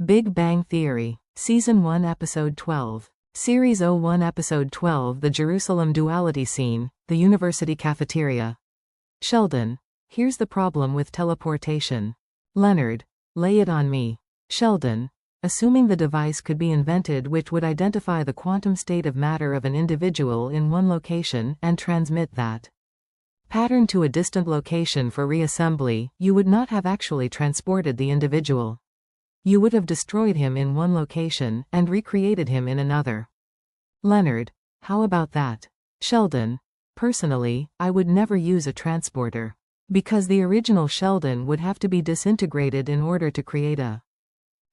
Big Bang Theory. Season 1 Episode 12. Series 01 Episode 12 The Jerusalem Duality Scene, the University Cafeteria. Sheldon. Here's the problem with teleportation. Leonard. Lay it on me. Sheldon. Assuming the device could be invented which would identify the quantum state of matter of an individual in one location and transmit that pattern to a distant location for reassembly, you would not have actually transported the individual. You would have destroyed him in one location and recreated him in another. Leonard. How about that? Sheldon. Personally, I would never use a transporter. Because the original Sheldon would have to be disintegrated in order to create a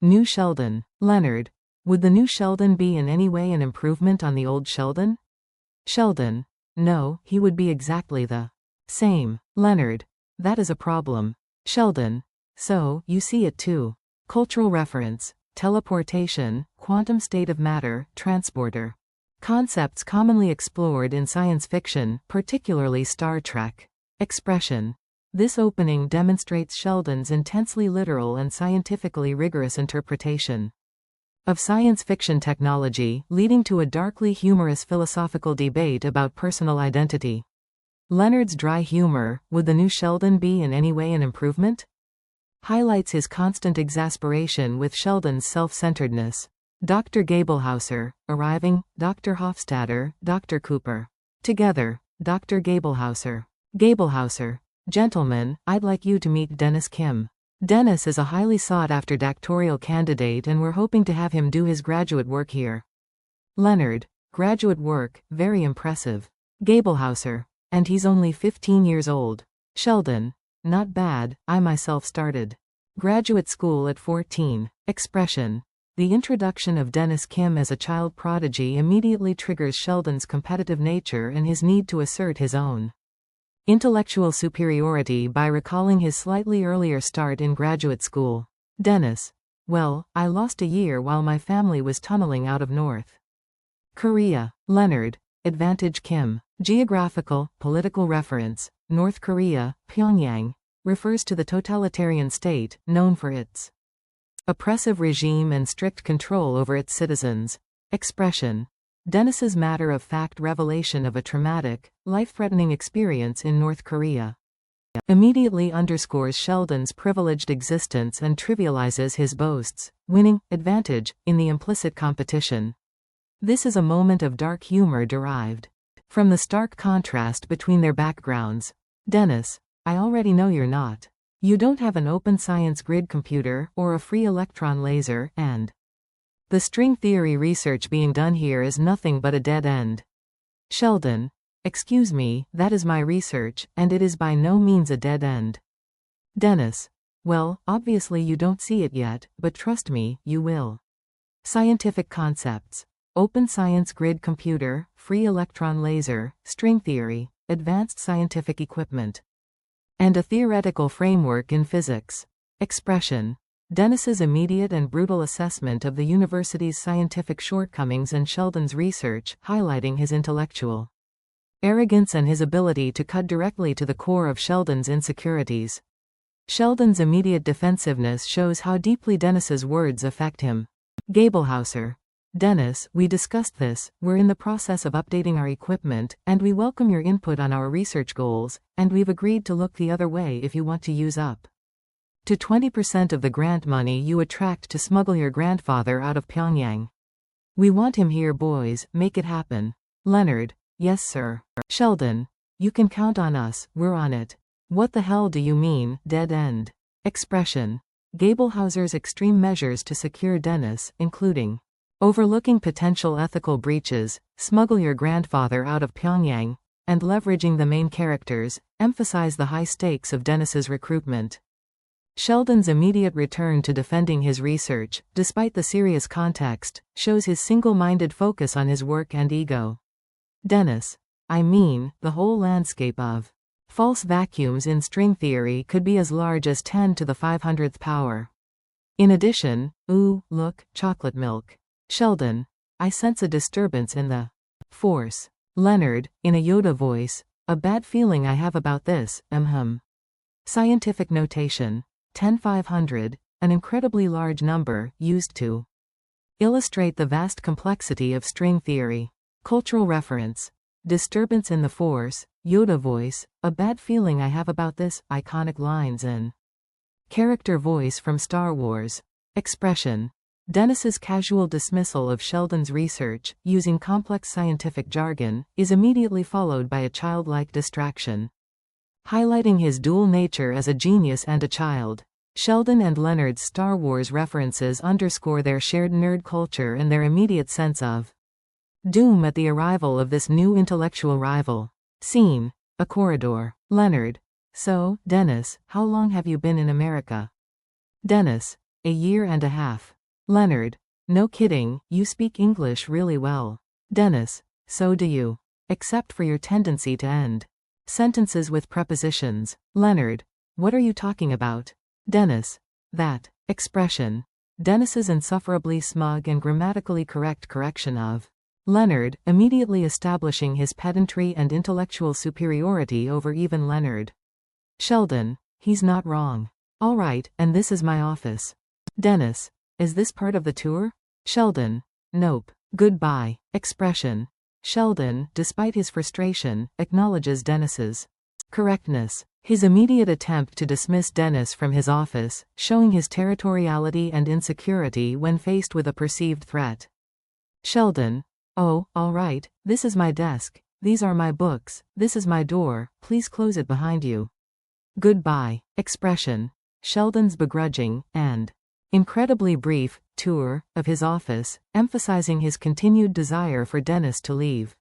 new Sheldon. Leonard. Would the new Sheldon be in any way an improvement on the old Sheldon? Sheldon. No, he would be exactly the same. Leonard. That is a problem. Sheldon. So, you see it too. Cultural reference. Teleportation, quantum state of matter, transporter. Concepts commonly explored in science fiction, particularly Star Trek. Expression. This opening demonstrates Sheldon's intensely literal and scientifically rigorous interpretation of science fiction technology, leading to a darkly humorous philosophical debate about personal identity. Leonard's dry humor, would the new Sheldon be in any way an improvement? Highlights his constant exasperation with Sheldon's self-centeredness. Dr. Gablehauser, arriving, Dr. Hofstadter, Dr. Cooper. Together, Dr. Gablehauser. Gablehauser. Gentlemen, I'd like you to meet Dennis Kim. Dennis is a highly sought-after doctoral candidate and we're hoping to have him do his graduate work here. Leonard. Graduate work, very impressive. Gablehauser. And he's only 15 years old. Sheldon. Not bad, I myself started graduate school at 14. Expression. The introduction of Dennis Kim as a child prodigy immediately triggers Sheldon's competitive nature and his need to assert his own intellectual superiority by recalling his slightly earlier start in graduate school. Dennis. Well, I lost a year while my family was tunneling out of North Korea. Leonard. Advantage Kim. Geographical, political reference. North Korea, Pyongyang, refers to the totalitarian state, known for its oppressive regime and strict control over its citizens. Expression. Dennis's matter-of-fact revelation of a traumatic, life-threatening experience in North Korea immediately underscores Sheldon's privileged existence and trivializes his boasts, winning advantage in the implicit competition. This is a moment of dark humor derived from the stark contrast between their backgrounds. Dennis. I already know you're not. You don't have an open science grid computer or a free electron laser, and the string theory research being done here is nothing but a dead end. Sheldon. Excuse me, that is my research, and it is by no means a dead end. Dennis. Well, obviously you don't see it yet, but trust me, you will. Scientific concepts. Open science grid computer, free electron laser, string theory, advanced scientific equipment, and a theoretical framework in physics. Expression. Dennis's immediate and brutal assessment of the university's scientific shortcomings and Sheldon's research, highlighting his intellectual arrogance and his ability to cut directly to the core of Sheldon's insecurities. Sheldon's immediate defensiveness shows how deeply Dennis's words affect him. Gablehauser. Dennis, we discussed this, we're in the process of updating our equipment, and we welcome your input on our research goals, and we've agreed to look the other way if you want to use up to 20% of the grant money you attract to smuggle your grandfather out of Pyongyang. We want him here, boys, make it happen. Leonard. Yes sir. Sheldon. You can count on us, we're on it. What the hell do you mean, dead end? Expression. Gablehauser's extreme measures to secure Dennis, including overlooking potential ethical breaches, smuggle your grandfather out of Pyongyang, and leveraging the main characters, emphasize the high stakes of Dennis's recruitment. Sheldon's immediate return to defending his research, despite the serious context, shows his single-minded focus on his work and ego. Dennis. I mean, the whole landscape of false vacuums in string theory could be as large as 10 to the 500th power. In addition, ooh, look, chocolate milk. Sheldon. I sense a disturbance in the force. Leonard, in a Yoda voice. A bad feeling I have about this, Scientific notation. 10500, an incredibly large number, used to illustrate the vast complexity of string theory. Cultural reference. Disturbance in the Force, Yoda voice, a bad feeling I have about this, iconic lines in character voice from Star Wars. Expression. Dennis's casual dismissal of Sheldon's research, using complex scientific jargon, is immediately followed by a childlike distraction, highlighting his dual nature as a genius and a child. Sheldon and Leonard's Star Wars references underscore their shared nerd culture and their immediate sense of doom at the arrival of this new intellectual rival. Scene. A corridor. Leonard. So, Dennis, how long have you been in America? Dennis. A year and a half. Leonard. No kidding, you speak English really well. Dennis. So do you. Except for your tendency to end sentences with prepositions. Leonard. What are you talking about? Dennis. That. Expression. Dennis's insufferably smug and grammatically correct correction of Leonard, immediately establishing his pedantry and intellectual superiority over even Leonard. Sheldon. He's not wrong. All right, and this is my office. Dennis. Is this part of the tour? Sheldon. Nope. Goodbye. Expression. Sheldon, despite his frustration, acknowledges Dennis's correctness. His immediate attempt to dismiss Dennis from his office, showing his territoriality and insecurity when faced with a perceived threat. Sheldon. Oh, all right, this is my desk, these are my books, this is my door, please close it behind you. Goodbye. Expression. Sheldon's begrudging, and incredibly brief, tour of his office, emphasizing his continued desire for Dennis to leave.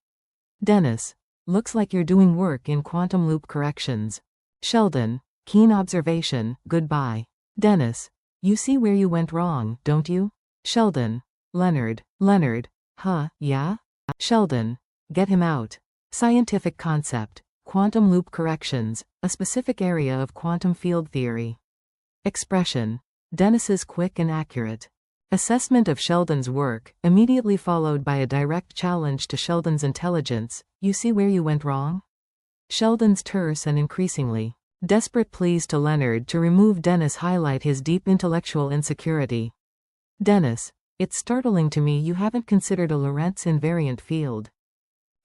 Dennis. Looks like you're doing work in quantum loop corrections. Sheldon. Keen observation, goodbye. Dennis. You see where you went wrong, don't you? Sheldon. Leonard. Leonard. Huh, yeah? Sheldon. Get him out. Scientific concept. Quantum loop corrections, a specific area of quantum field theory. Expression. Dennis's quick and accurate assessment of Sheldon's work, immediately followed by a direct challenge to Sheldon's intelligence. You see where you went wrong? Sheldon's terse and increasingly desperate pleas to Leonard to remove Dennis highlight his deep intellectual insecurity. Dennis. It's startling to me you haven't considered a Lorentz invariant field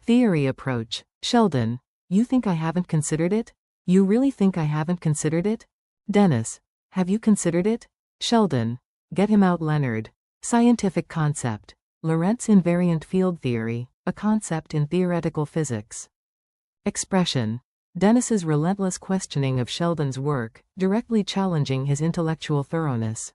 theory approach. Sheldon. You think I haven't considered it? You really think I haven't considered it? Dennis. Have you considered it? Sheldon. Get him out. Leonard. Scientific concept. Lorentz invariant field theory, a concept in theoretical physics. Expression. Dennis's relentless questioning of Sheldon's work, directly challenging his intellectual thoroughness.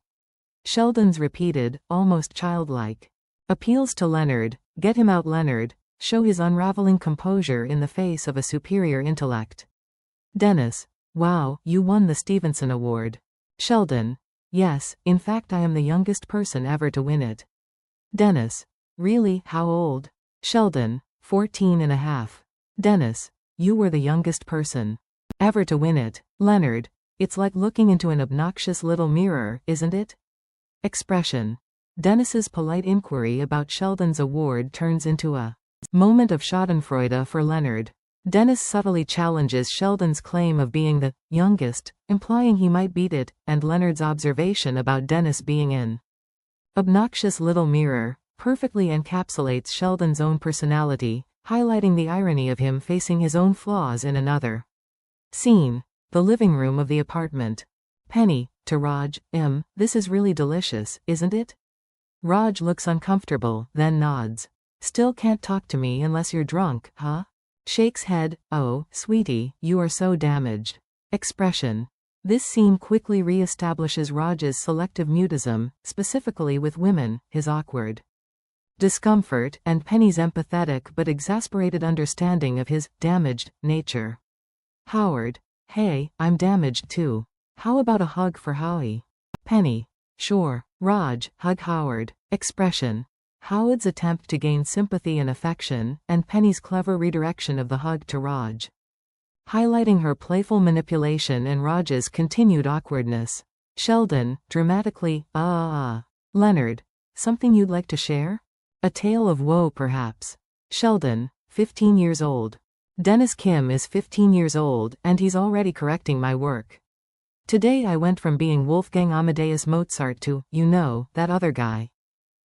Sheldon's repeated, almost childlike appeals to Leonard, get him out. Leonard, show his unraveling composure in the face of a superior intellect. Dennis. Wow, you won the Stevenson Award. Sheldon. Yes, in fact I am the youngest person ever to win it. Dennis. Really, how old? Sheldon. 14 and a half. Dennis. You were the youngest person ever to win it. Leonard. It's like looking into an obnoxious little mirror, isn't it? Expression. Dennis's polite inquiry about Sheldon's award turns into a moment of schadenfreude for Leonard. Dennis subtly challenges Sheldon's claim of being the youngest, implying he might beat it, and Leonard's observation about Dennis being an obnoxious little mirror perfectly encapsulates Sheldon's own personality, highlighting the irony of him facing his own flaws in another. Scene. The living room of the apartment. Penny. To Raj. This is really delicious, isn't it? Raj looks uncomfortable, then nods. Still can't talk to me unless you're drunk, huh? Shakes head. Oh, sweetie, you are so damaged. Expression. This scene quickly re-establishes Raj's selective mutism, specifically with women, his awkward discomfort, and Penny's empathetic but exasperated understanding of his damaged nature. Howard. Hey, I'm damaged too. How about a hug for Howie? Penny. Sure. Raj. Hug Howard. Expression. Howard's attempt to gain sympathy and affection, and Penny's clever redirection of the hug to Raj, highlighting her playful manipulation and Raj's continued awkwardness. Sheldon. Dramatically. Leonard. Something you'd like to share? A tale of woe perhaps. Sheldon. 15 years old. Dennis Kim is 15 years old, and he's already correcting my work. Today I went from being Wolfgang Amadeus Mozart to, you know, that other guy.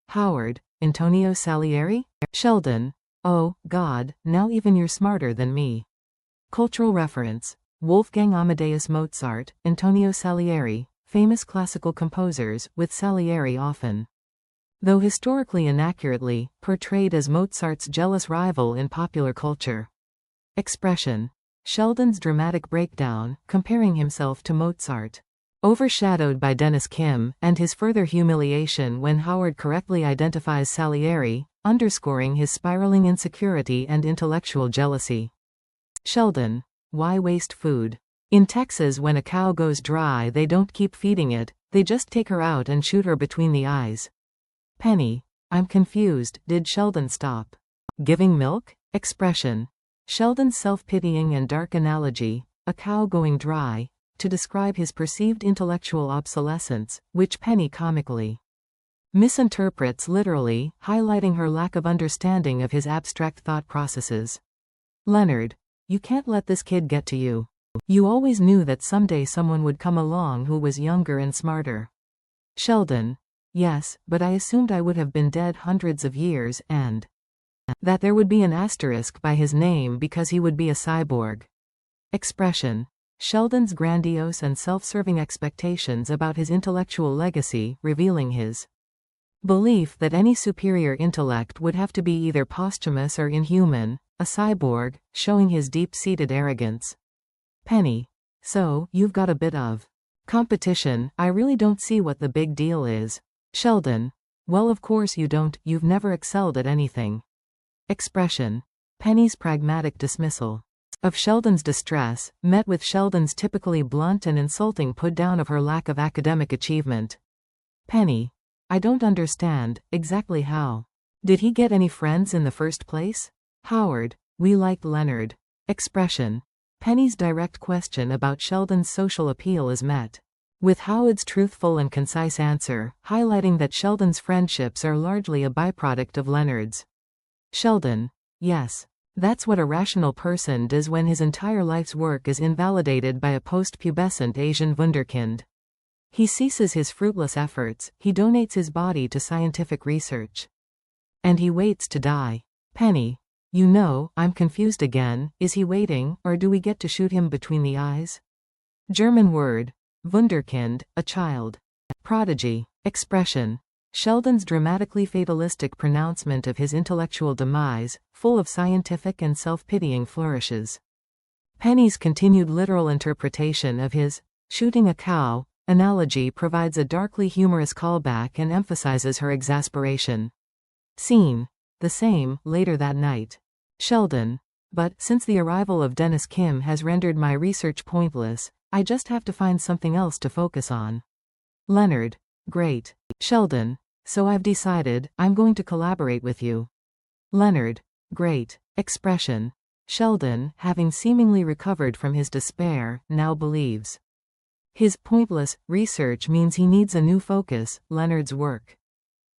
Howard, Antonio Salieri? Sheldon. Oh, God, now even you're smarter than me. Cultural reference. Wolfgang Amadeus Mozart, Antonio Salieri, famous classical composers, with Salieri often, though historically inaccurately, portrayed as Mozart's jealous rival in popular culture. Expression. Sheldon's dramatic breakdown, comparing himself to Mozart. Overshadowed by Dennis Kim, and his further humiliation when Howard correctly identifies Salieri, underscoring his spiraling insecurity and intellectual jealousy. Sheldon. Why waste food? In Texas, when a cow goes dry, they don't keep feeding it, they just take her out and shoot her between the eyes. Penny. I'm confused, did Sheldon stop giving milk? Expression. Sheldon's self-pitying and dark analogy, a cow going dry, to describe his perceived intellectual obsolescence, which Penny comically misinterprets literally, highlighting her lack of understanding of his abstract thought processes. Leonard. You can't let this kid get to you. You always knew that someday someone would come along who was younger and smarter. Sheldon. Yes, but I assumed I would have been dead hundreds of years, and that there would be an asterisk by his name because he would be a cyborg. Expression. Sheldon's grandiose and self-serving expectations about his intellectual legacy, revealing his belief that any superior intellect would have to be either posthumous or inhuman, a cyborg, showing his deep-seated arrogance. Penny. So, you've got a bit of competition. I really don't see what the big deal is. Sheldon. Well, of course you don't, you've never excelled at anything. Expression. Penny's pragmatic dismissal of Sheldon's distress, met with Sheldon's typically blunt and insulting put-down of her lack of academic achievement. Penny. I don't understand, exactly how. Did he get any friends in the first place? Howard. We liked Leonard. Expression. Penny's direct question about Sheldon's social appeal is met with Howard's truthful and concise answer, highlighting that Sheldon's friendships are largely a byproduct of Leonard's. Sheldon. Yes. That's what a rational person does when his entire life's work is invalidated by a post-pubescent Asian wunderkind. He ceases his fruitless efforts, he donates his body to scientific research. And he waits to die. Penny. You know, I'm confused again, is he waiting, or do we get to shoot him between the eyes? German word. Wunderkind, a child. Prodigy. Expression. Sheldon's dramatically fatalistic pronouncement of his intellectual demise, full of scientific and self-pitying flourishes. Penny's continued literal interpretation of his shooting a cow analogy provides a darkly humorous callback and emphasizes her exasperation. Scene. The same, later that night. Sheldon. But, since the arrival of Dennis Kim has rendered my research pointless, I just have to find something else to focus on. Leonard. Great. Sheldon. So I've decided, I'm going to collaborate with you. Leonard. Great. Expression. Sheldon, having seemingly recovered from his despair, now believes his pointless research means he needs a new focus, Leonard's work.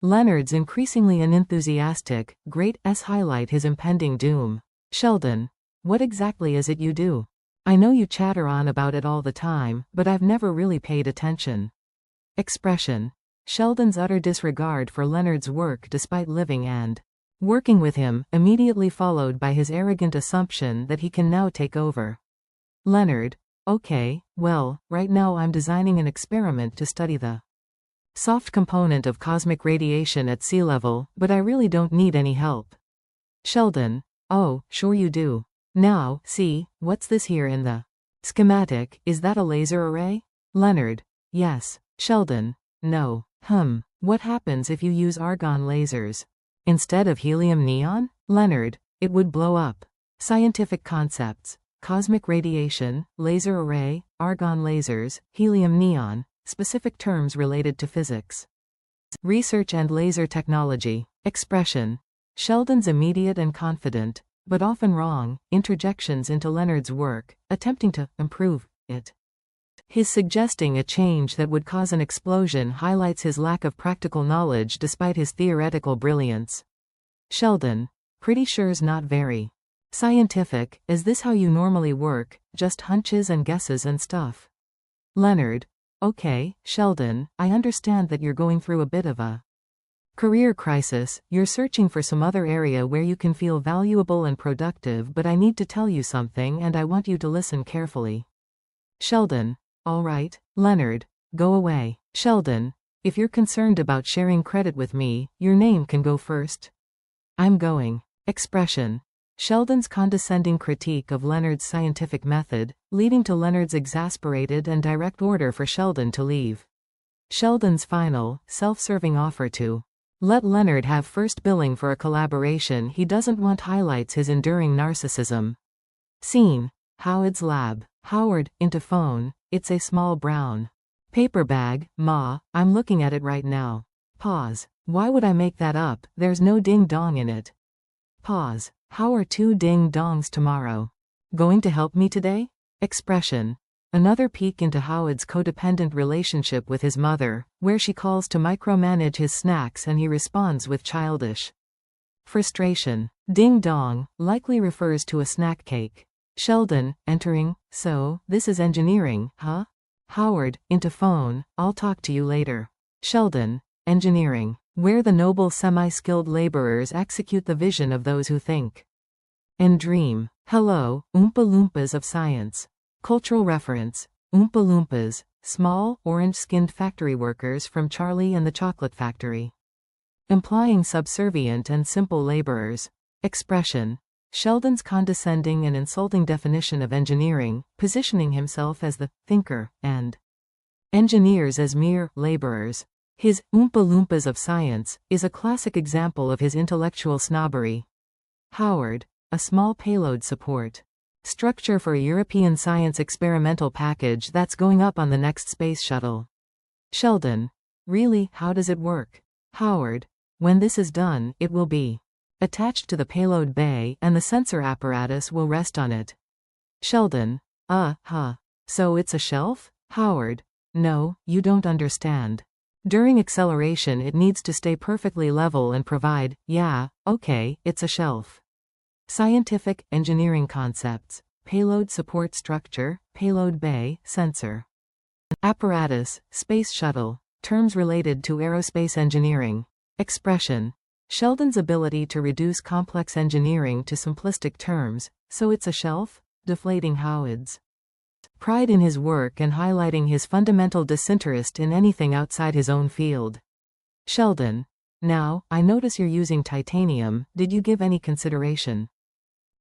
Leonard's increasingly unenthusiastic, great highlight his impending doom. Sheldon. What exactly is it you do? I know you chatter on about it all the time, but I've never really paid attention. Expression. Sheldon's utter disregard for Leonard's work despite living and working with him, immediately followed by his arrogant assumption that he can now take over. Leonard. Okay, well, right now I'm designing an experiment to study the soft component of cosmic radiation at sea level, but I really don't need any help. Sheldon. Oh, sure you do. Now, see, what's this here in the schematic, is that a laser array? Leonard. Yes. Sheldon. No. What happens if you use argon lasers instead of helium neon? Leonard. It would blow up. Scientific concepts. Cosmic radiation, laser array, argon lasers, helium neon, specific terms related to physics. Research and laser technology. Expression. Sheldon's immediate and confident, but often wrong, interjections into Leonard's work, attempting to improve it. His suggesting a change that would cause an explosion highlights his lack of practical knowledge despite his theoretical brilliance. Sheldon. Pretty sure's not very scientific. Is this how you normally work, just hunches and guesses and stuff? Leonard. Okay, Sheldon, I understand that you're going through a bit of a career crisis. You're searching for some other area where you can feel valuable and productive, but I need to tell you something and I want you to listen carefully. Sheldon. All right, Leonard. Go away. Sheldon. If you're concerned about sharing credit with me, your name can go first. I'm going. Expression. Sheldon's condescending critique of Leonard's scientific method, leading to Leonard's exasperated and direct order for Sheldon to leave. Sheldon's final, self-serving offer to let Leonard have first billing for a collaboration he doesn't want highlights his enduring narcissism. Scene. Howard's lab. Howard, into phone. It's a small brown paper bag, Ma, I'm looking at it right now. Pause. Why would I make that up? There's no ding-dong in it. Pause. How are 2 ding-dongs tomorrow? Going to help me today? Expression. Another peek into Howard's codependent relationship with his mother, where she calls to micromanage his snacks and he responds with childish frustration. Ding-dong likely refers to a snack cake. Sheldon, entering, so, this is engineering, huh? Howard, into phone, I'll talk to you later. Sheldon, engineering, where the noble semi-skilled laborers execute the vision of those who think and dream. Hello, Oompa Loompas of science. Cultural reference. Oompa Loompas, small, orange-skinned factory workers from Charlie and the Chocolate Factory. Implying subservient and simple laborers. Expression. Sheldon's condescending and insulting definition of engineering, positioning himself as the thinker, and engineers as mere laborers. His Oompa Loompas of science is a classic example of his intellectual snobbery. Howard, a small payload support structure for a European science experimental package that's going up on the next space shuttle. Sheldon, really, how does it work? Howard, when this is done, it will be attached to the payload bay and the sensor apparatus will rest on it. Sheldon, so it's a shelf? Howard, no, you don't understand. During acceleration it needs to stay perfectly level and provide, okay, it's a shelf. Scientific, engineering concepts. Payload support structure, payload bay, sensor. Apparatus, space shuttle. Terms related to aerospace engineering. Expression. Sheldon's ability to reduce complex engineering to simplistic terms, so it's a shelf? Deflating Howard's pride in his work and highlighting his fundamental disinterest in anything outside his own field. Sheldon. Now, I notice you're using titanium, did you give any consideration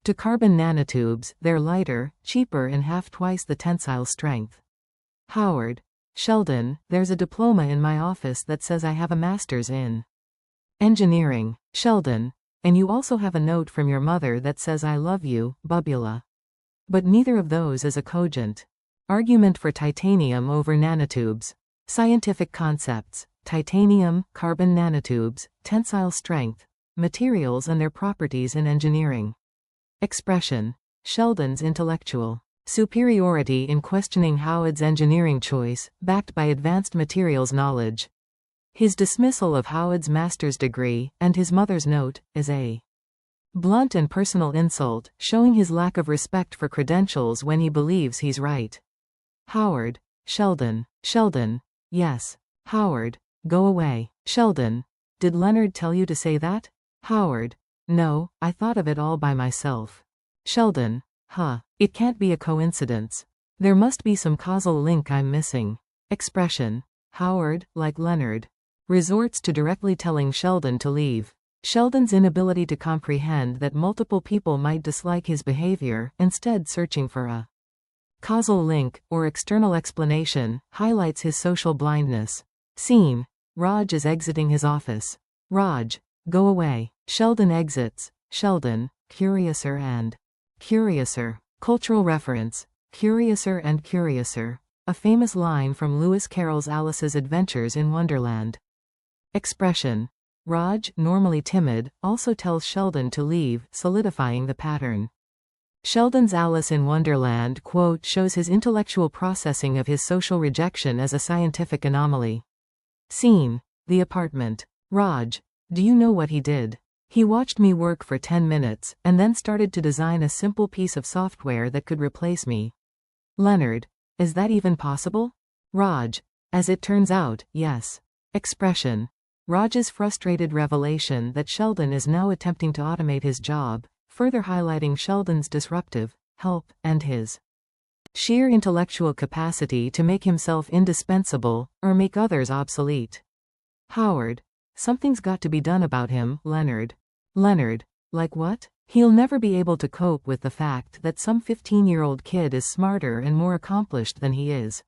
to carbon nanotubes? They're lighter, cheaper and half twice the tensile strength. Howard. Sheldon, there's a diploma in my office that says I have a master's in engineering. Sheldon. And you also have a note from your mother that says I love you, Bubula. But neither of those is a cogent argument for titanium over nanotubes. Scientific concepts. Titanium, carbon nanotubes, tensile strength, materials and their properties in engineering. Expression. Sheldon's intellectual superiority in questioning Howard's engineering choice, backed by advanced materials knowledge. His dismissal of Howard's master's degree, and his mother's note, is a blunt and personal insult, showing his lack of respect for credentials when he believes he's right. Howard. Sheldon. Sheldon. Yes. Howard. Go away. Sheldon. Did Leonard tell you to say that? Howard. No, I thought of it all by myself. Sheldon. It can't be a coincidence. There must be some causal link I'm missing. Expression. Howard, like Leonard, resorts to directly telling Sheldon to leave. Sheldon's inability to comprehend that multiple people might dislike his behavior, instead searching for a causal link, or external explanation, highlights his social blindness. Scene. Raj is exiting his office. Raj. Go away. Sheldon exits. Sheldon, curiouser and curiouser. Cultural reference. Curiouser and curiouser. A famous line from Lewis Carroll's Alice's Adventures in Wonderland. Expression. Raj, normally timid, also tells Sheldon to leave, solidifying the pattern. Sheldon's Alice in Wonderland quote shows his intellectual processing of his social rejection as a scientific anomaly. Scene. The apartment. Raj. Do you know what he did? He watched me work for 10 minutes, and then started to design a simple piece of software that could replace me. Leonard. Is that even possible? Raj. As it turns out, yes. Expression. Raj's frustrated revelation that Sheldon is now attempting to automate his job, further highlighting Sheldon's disruptive help and his sheer intellectual capacity to make himself indispensable, or make others obsolete. Howard. Something's got to be done about him, Leonard. Leonard. Like what? He'll never be able to cope with the fact that some 15-year-old kid is smarter and more accomplished than he is.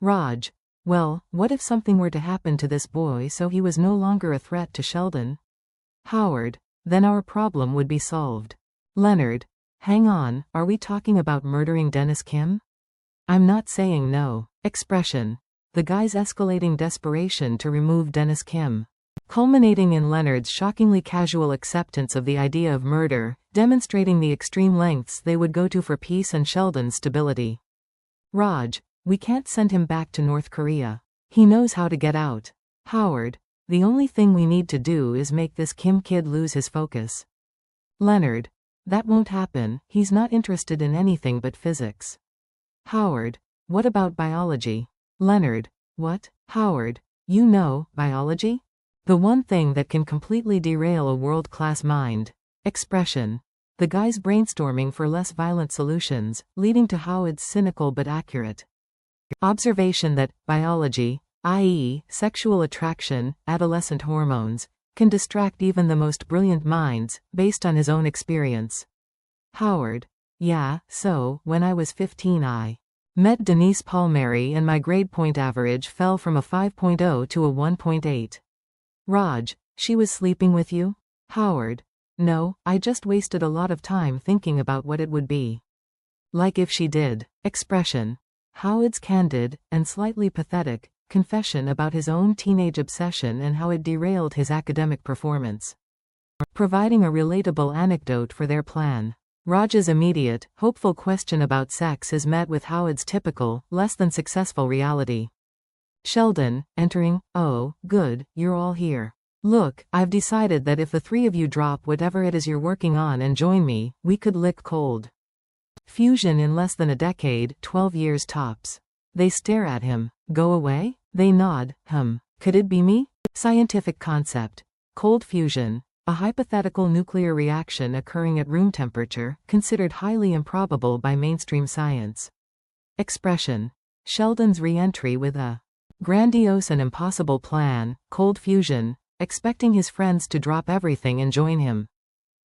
Raj. Well, what if something were to happen to this boy so he was no longer a threat to Sheldon? Howard. Then our problem would be solved. Leonard. Hang on, are we talking about murdering Dennis Kim? I'm not saying no. Expression. The guy's escalating desperation to remove Dennis Kim, culminating in Leonard's shockingly casual acceptance of the idea of murder, demonstrating the extreme lengths they would go to for peace and Sheldon's stability. Raj. We can't send him back to North Korea. He knows how to get out. Howard. The only thing we need to do is make this Kim kid lose his focus. Leonard. That won't happen, he's not interested in anything but physics. Howard. What about biology? Leonard. What? Howard. You know, biology? The one thing that can completely derail a world-class mind. Expression. The guy's brainstorming for less violent solutions, leading to Howard's cynical but accurate observation that biology, i.e., sexual attraction, adolescent hormones, can distract even the most brilliant minds, based on his own experience. Howard. Yeah, so, when I was 15 I met Denise Palmieri and my grade point average fell from a 5.0 to a 1.8. Raj. She was sleeping with you? Howard. No, I just wasted a lot of time thinking about what it would be like if she did. Expression. Howard's candid, and slightly pathetic, confession about his own teenage obsession and how it derailed his academic performance, providing a relatable anecdote for their plan. Raj's immediate, hopeful question about sex is met with Howard's typical, less than successful reality. Sheldon, entering. Oh, good, you're all here. Look, I've decided that if the three of you drop whatever it is you're working on and join me, we could lick cold fusion in less than a decade, 12 years tops. They stare at him. Go away? They nod. Could it be me? Scientific concept. Cold fusion. A hypothetical nuclear reaction occurring at room temperature, considered highly improbable by mainstream science. Expression. Sheldon's re-entry with a grandiose and impossible plan, cold fusion, expecting his friends to drop everything and join him.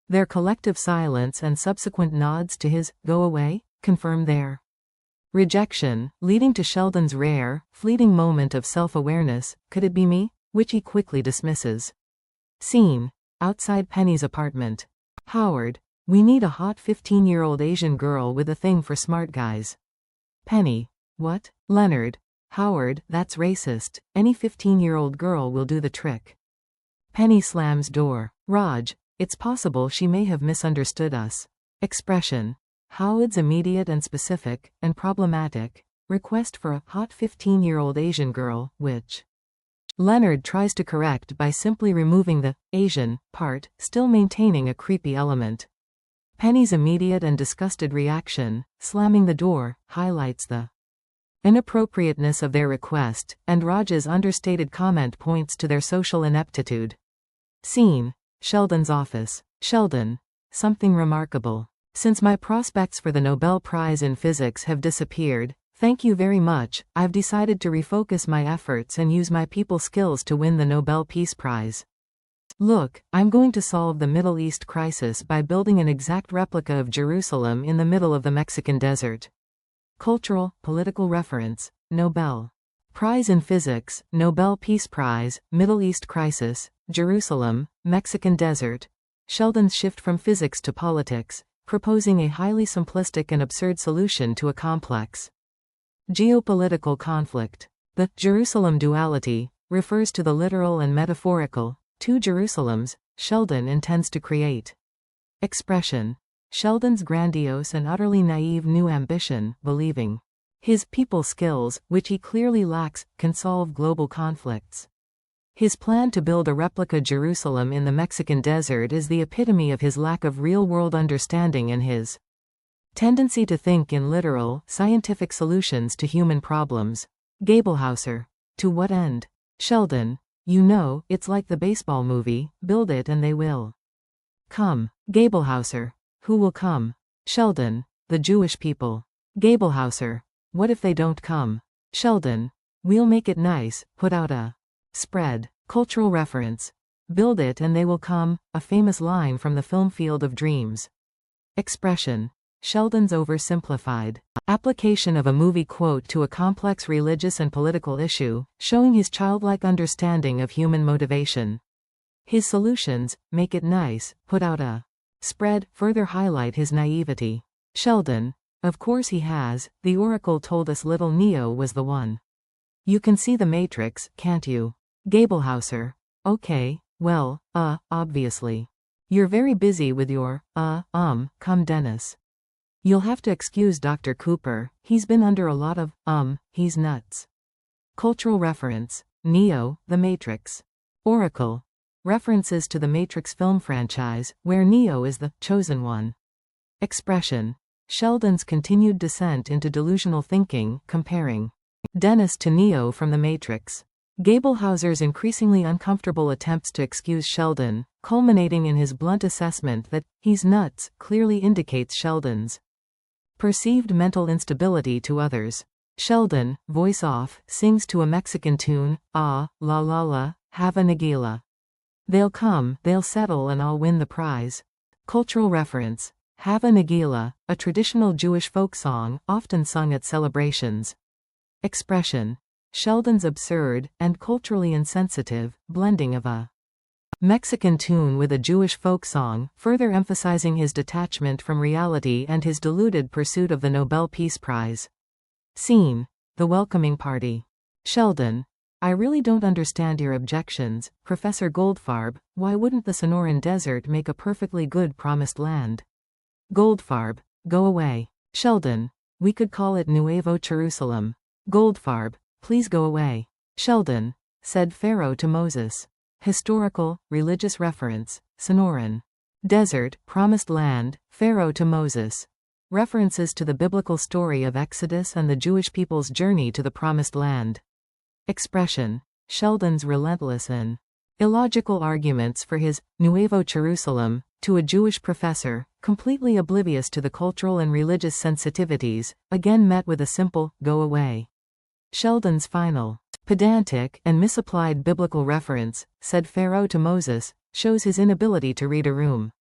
Their collective silence and subsequent nods to his go away confirm their rejection, leading to Sheldon's rare, fleeting moment of self-awareness, could it be me? Which he quickly dismisses. Scene. Outside Penny's apartment. Howard. We need a hot 15-year-old Asian girl with a thing for smart guys. Penny. What? Leonard. Howard, that's racist. Any 15-year-old girl will do the trick. Penny slams door. Raj. It's possible she may have misunderstood us. Expression. Howard's immediate and specific, and problematic, request for a hot 15-year-old Asian girl, which Leonard tries to correct by simply removing the Asian part, still maintaining a creepy element. Penny's immediate and disgusted reaction, slamming the door, highlights the inappropriateness of their request, and Raj's understated comment points to their social ineptitude. Scene. Sheldon's office. Sheldon. Something remarkable. Since my prospects for the Nobel Prize in Physics have disappeared, thank you very much, I've decided to refocus my efforts and use my people skills to win the Nobel Peace Prize. Look, I'm going to solve the Middle East crisis by building an exact replica of Jerusalem in the middle of the Mexican desert. Cultural, political reference. Nobel Prize in Physics, Nobel Peace Prize, Middle East crisis, Jerusalem, Mexican desert. Sheldon's shift from physics to politics, proposing a highly simplistic and absurd solution to a complex geopolitical conflict. The Jerusalem duality refers to the literal and metaphorical two Jerusalems Sheldon intends to create. Expression. Sheldon's grandiose and utterly naive new ambition, believing his people skills, which he clearly lacks, can solve global conflicts. His plan to build a replica Jerusalem in the Mexican desert is the epitome of his lack of real-world understanding and his tendency to think in literal, scientific solutions to human problems. Gablehauser. To what end? Sheldon. You know, it's like the baseball movie, build it and they will come. Gablehauser. Who will come? Sheldon. The Jewish people. Gablehauser. What if they don't come? Sheldon. We'll make it nice, put out a spread. Cultural reference. Build it and they will come, a famous line from the film Field of Dreams. Expression. Sheldon's oversimplified application of a movie quote to a complex religious and political issue, showing his childlike understanding of human motivation. His solutions, make it nice, put out a spread, further highlight his naivety. Sheldon. Of course he has, the Oracle told us little Neo was the one. You can see the Matrix, can't you? Gablehauser. Okay, well, obviously. You're very busy with your, come Dennis. You'll have to excuse Dr. Cooper, he's been under a lot of, he's nuts. Cultural reference. Neo, The Matrix. Oracle. References to the Matrix film franchise, where Neo is the chosen one. Expression. Sheldon's continued descent into delusional thinking, comparing Dennis to Neo from The Matrix. Gablehauser's increasingly uncomfortable attempts to excuse Sheldon, culminating in his blunt assessment that he's nuts, clearly indicates Sheldon's perceived mental instability to others. Sheldon, voice off, sings to a Mexican tune, la la la, Hava Nagila. They'll come, they'll settle and I'll win the prize. Cultural reference. Hava Nagila, a traditional Jewish folk song, often sung at celebrations. Expression. Sheldon's absurd, and culturally insensitive, blending of a Mexican tune with a Jewish folk song, further emphasizing his detachment from reality and his deluded pursuit of the Nobel Peace Prize. Scene. The welcoming party. Sheldon. I really don't understand your objections, Professor Goldfarb. Why wouldn't the Sonoran Desert make a perfectly good promised land? Goldfarb. Go away. Sheldon. We could call it Nuevo Jerusalem. Goldfarb. Please go away. Sheldon. Said Pharaoh to Moses. Historical, religious reference, Sonoran Desert, Promised Land, Pharaoh to Moses. References to the biblical story of Exodus and the Jewish people's journey to the Promised Land. Expression. Sheldon's relentless and illogical arguments for his Nuevo Jerusalem to a Jewish professor, completely oblivious to the cultural and religious sensitivities, again met with a simple, go away. Sheldon's final, pedantic, and misapplied biblical reference, said Pharaoh to Moses, shows his inability to read a room.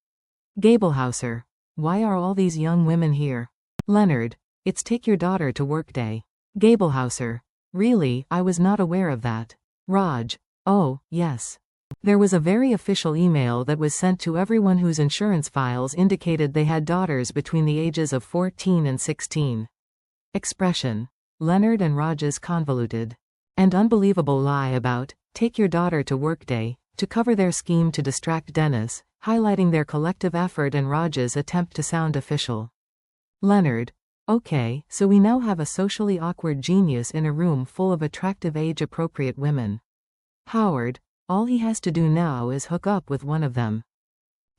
Gablehauser. Why are all these young women here? Leonard. It's take your daughter to work day. Gablehauser. Really, I was not aware of that. Raj. Oh, yes. There was a very official email that was sent to everyone whose insurance files indicated they had daughters between the ages of 14 and 16. Expression. Leonard and Raj's convoluted and unbelievable lie about take your daughter to work day to cover their scheme to distract Dennis, highlighting their collective effort and Raj's attempt to sound official. Leonard. Okay, so we now have a socially awkward genius in a room full of attractive age-appropriate women. Howard. All he has to do now is hook up with one of them.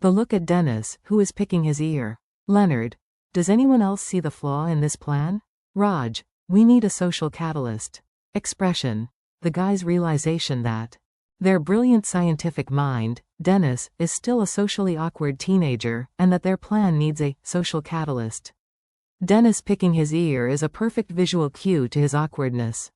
The look at Dennis, who is picking his ear. Leonard. Does anyone else see the flaw in this plan? Raj. We need a social catalyst. Expression. The guy's realization that their brilliant scientific mind, Dennis, is still a socially awkward teenager, and that their plan needs a social catalyst. Dennis picking his ear is a perfect visual cue to his awkwardness.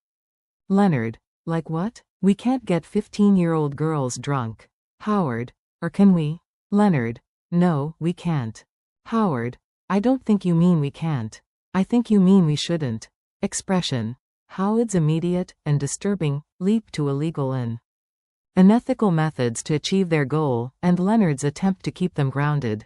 Leonard. Like what? We can't get 15-year-old girls drunk. Howard. Or can we? Leonard. No, we can't. Howard. I don't think you mean we can't. I think you mean we shouldn't. Expression. Howard's immediate, and disturbing, leap to illegal and unethical methods to achieve their goal, and Leonard's attempt to keep them grounded.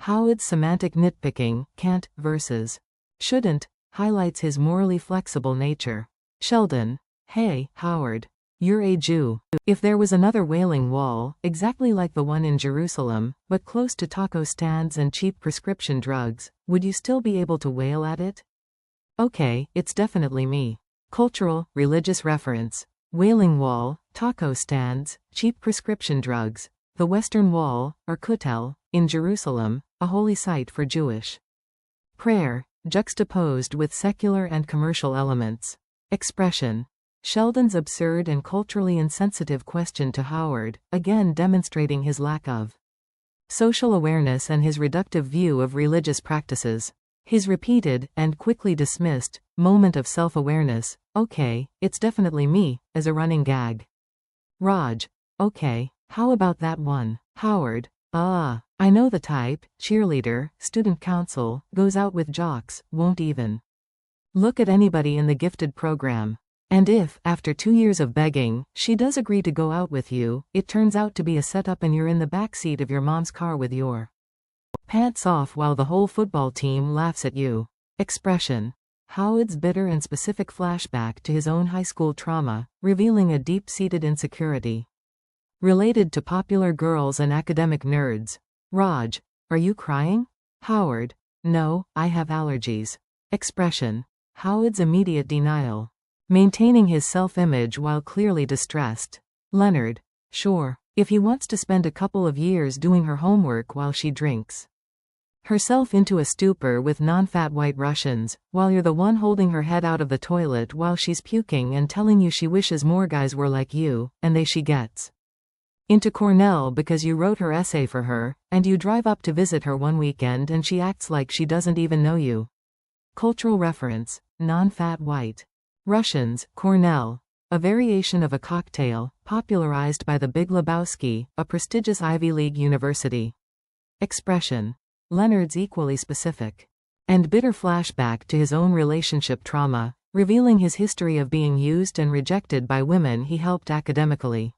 Howard's semantic nitpicking, can't, versus shouldn't, highlights his morally flexible nature. Sheldon. Hey, Howard. You're a Jew. If there was another Wailing Wall, exactly like the one in Jerusalem, but close to taco stands and cheap prescription drugs, would you still be able to wail at it? Okay, it's definitely me. Cultural, religious reference. Wailing Wall, taco stands, cheap prescription drugs. The Western Wall, or Kotel, in Jerusalem, a holy site for Jewish prayer, juxtaposed with secular and commercial elements. Expression. Sheldon's absurd and culturally insensitive question to Howard, again demonstrating his lack of social awareness and his reductive view of religious practices. His repeated, and quickly dismissed, moment of self-awareness, "Okay, it's definitely me," as a running gag. Raj. "Okay, how about that one?" Howard. I know the type, cheerleader, student council, goes out with jocks, won't even look at anybody in the gifted program. And if, after 2 years of begging, she does agree to go out with you, it turns out to be a setup and you're in the back seat of your mom's car with your pants off while the whole football team laughs at you. Expression. Howard's bitter and specific flashback to his own high school trauma, revealing a deep-seated insecurity related to popular girls and academic nerds. Raj. Are you crying? Howard. No, I have allergies. Expression. Howard's immediate denial, maintaining his self-image while clearly distressed. Leonard. Sure, if he wants to spend a couple of years doing her homework while she drinks herself into a stupor with non-fat white Russians, while you're the one holding her head out of the toilet while she's puking and telling you she wishes more guys were like you, and she gets into Cornell because you wrote her essay for her, and you drive up to visit her one weekend and she acts like she doesn't even know you. Cultural reference. Non-fat white Russians, Cornell. A variation of a cocktail, popularized by the Big Lebowski, a prestigious Ivy League university. Expression. Leonard's equally specific and bitter flashback to his own relationship trauma, revealing his history of being used and rejected by women he helped academically.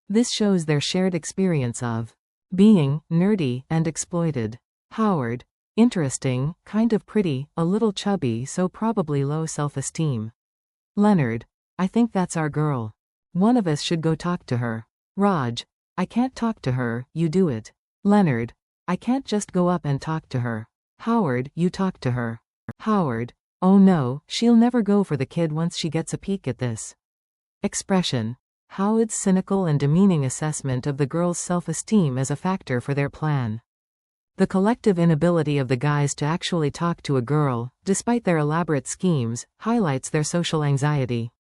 This shows their shared experience of being nerdy and exploited. Howard. Interesting, kind of pretty, a little chubby, so probably low self-esteem. Leonard. I think that's our girl. One of us should go talk to her. Raj. I can't talk to her, you do it. Leonard. I can't just go up and talk to her. Howard. You talk to her. Howard. Oh no, she'll never go for the kid once she gets a peek at this. Expression. Howard's cynical and demeaning assessment of the girl's self-esteem as a factor for their plan. The collective inability of the guys to actually talk to a girl, despite their elaborate schemes, highlights their social anxiety.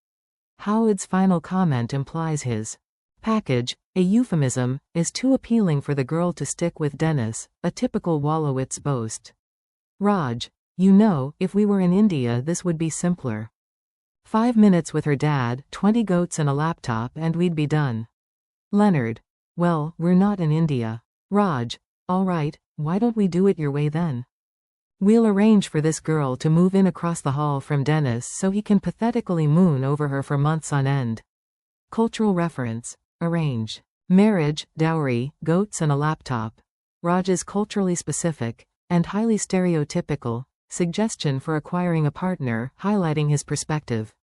Howard's final comment implies his package, a euphemism, is too appealing for the girl to stick with Dennis, a typical Wolowitz boast. Raj. You know, if we were in India this would be simpler. 5 minutes with her dad, 20 goats and a laptop and we'd be done. Leonard. Well, we're not in India. Raj. All right, why don't we do it your way then? We'll arrange for this girl to move in across the hall from Dennis so he can pathetically moon over her for months on end. Cultural reference. Arrange. Marriage, dowry, goats and a laptop. Raj's culturally specific, and highly stereotypical, suggestion for acquiring a partner, highlighting his perspective.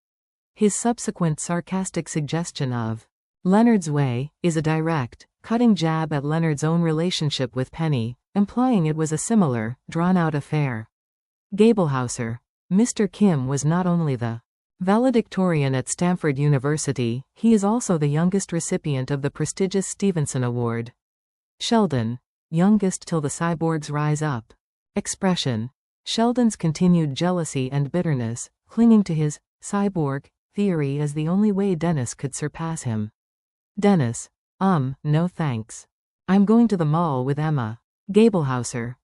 His subsequent sarcastic suggestion of Leonard's way is a direct, cutting jab at Leonard's own relationship with Penny, implying it was a similar, drawn-out affair. Gablehauser. Mr. Kim was not only the valedictorian at Stanford University, he is also the youngest recipient of the prestigious Stevenson Award. Sheldon. Youngest till the cyborgs rise up. Expression. Sheldon's continued jealousy and bitterness, clinging to his cyborg theory as the only way Dennis could surpass him. Dennis. No thanks. I'm going to the mall with Emma. Gablehauser.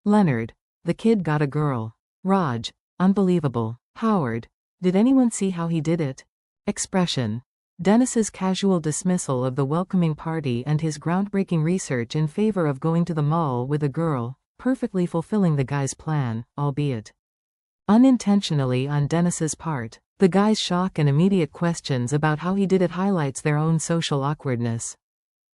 Leonard. The kid got a girl. Raj. Unbelievable. Howard. Did anyone see how he did it? Expression. Dennis's casual dismissal of the welcoming party and his groundbreaking research in favor of going to the mall with a girl, perfectly fulfilling the guy's plan, albeit unintentionally on Dennis's part. The guy's shock and immediate questions about how he did it highlights their own social awkwardness.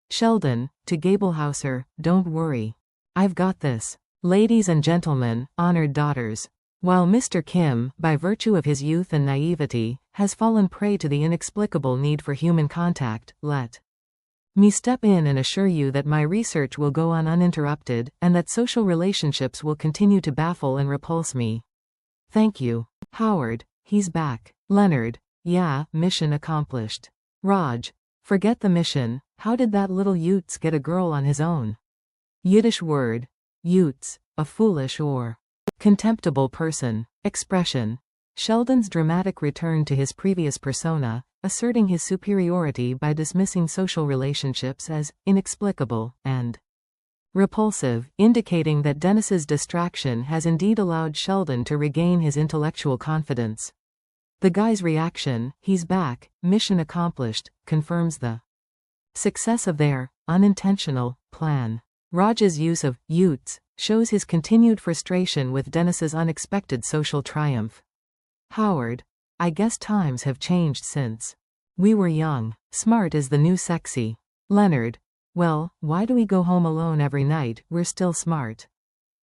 Sheldon. To Gablehauser. Don't worry. I've got this. Ladies and gentlemen, honored daughters. While Mr. Kim, by virtue of his youth and naivety, has fallen prey to the inexplicable need for human contact, let me step in and assure you that my research will go on uninterrupted, and that social relationships will continue to baffle and repulse me. Thank you. Howard. He's back. Leonard. Yeah, mission accomplished. Raj. Forget the mission, how did that little Utes get a girl on his own? Yiddish word. Utes, a foolish or contemptible person. Expression. Sheldon's dramatic return to his previous persona, asserting his superiority by dismissing social relationships as inexplicable and repulsive, indicating that Dennis's distraction has indeed allowed Sheldon to regain his intellectual confidence. The guy's reaction, "He's back, mission accomplished," confirms the success of their unintentional plan. Raj's use of "utes" shows his continued frustration with Dennis's unexpected social triumph. Howard, "I guess times have changed since we were young. Smart is the new sexy." Leonard, "Well, why do we go home alone every night? We're still smart."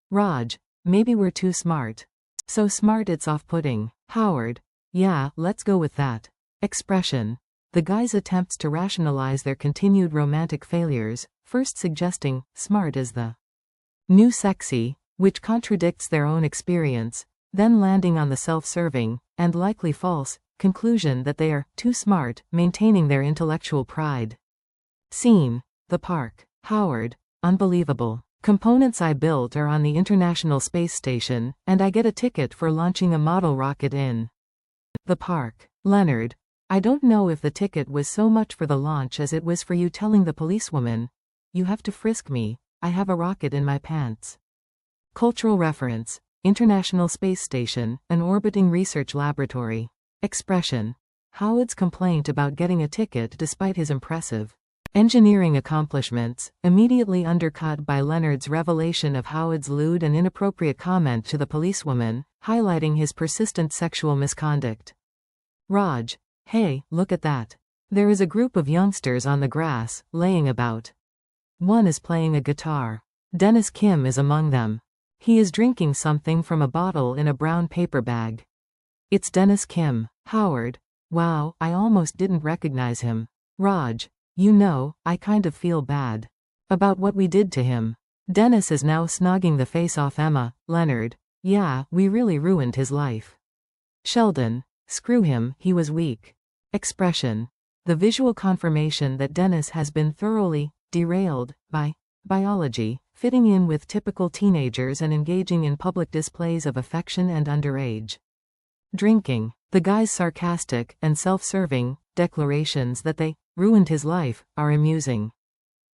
Raj, "Maybe we're too smart. So smart it's off-putting." Howard, "Yeah, let's go with that." Expression, the guy's attempts to rationalize their continued romantic failures, first suggesting smart is the new sexy, which contradicts their own experience, then landing on the self-serving, and likely false, conclusion that they are too smart, maintaining their intellectual pride. Scene, the park. Howard, "Unbelievable. Components I built are on the International Space Station, and I get a ticket for launching a model rocket in the park." Leonard, "I don't know if the ticket was so much for the launch as it was for you telling the policewoman, 'You have to frisk me, I have a rocket in my pants.'" Cultural reference, International Space Station, an orbiting research laboratory. Expression, Howard's complaint about getting a ticket despite his impressive engineering accomplishments, immediately undercut by Leonard's revelation of Howard's lewd and inappropriate comment to the policewoman, highlighting his persistent sexual misconduct. Raj, "Hey, look at that. There is a group of youngsters on the grass, laying about. One is playing a guitar. Dennis Kim is among them. He is drinking something from a bottle in a brown paper bag. It's Dennis Kim." Howard, "Wow, I almost didn't recognize him." Raj, "You know, I kind of feel bad about what we did to him. Dennis is now snogging the face off Emma." Leonard, "Yeah, we really ruined his life." Sheldon, "Screw him, he was weak." Expression, the visual confirmation that Dennis has been thoroughly derailed by biology, fitting in with typical teenagers and engaging in public displays of affection and underage drinking. The guy's sarcastic and self-serving declarations that they ruined his life are amusing.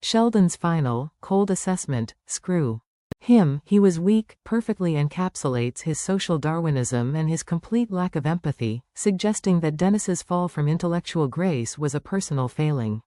Sheldon's final, cold assessment, "Screw him, he was weak," perfectly encapsulates his social Darwinism and his complete lack of empathy, suggesting that Dennis's fall from intellectual grace was a personal failing.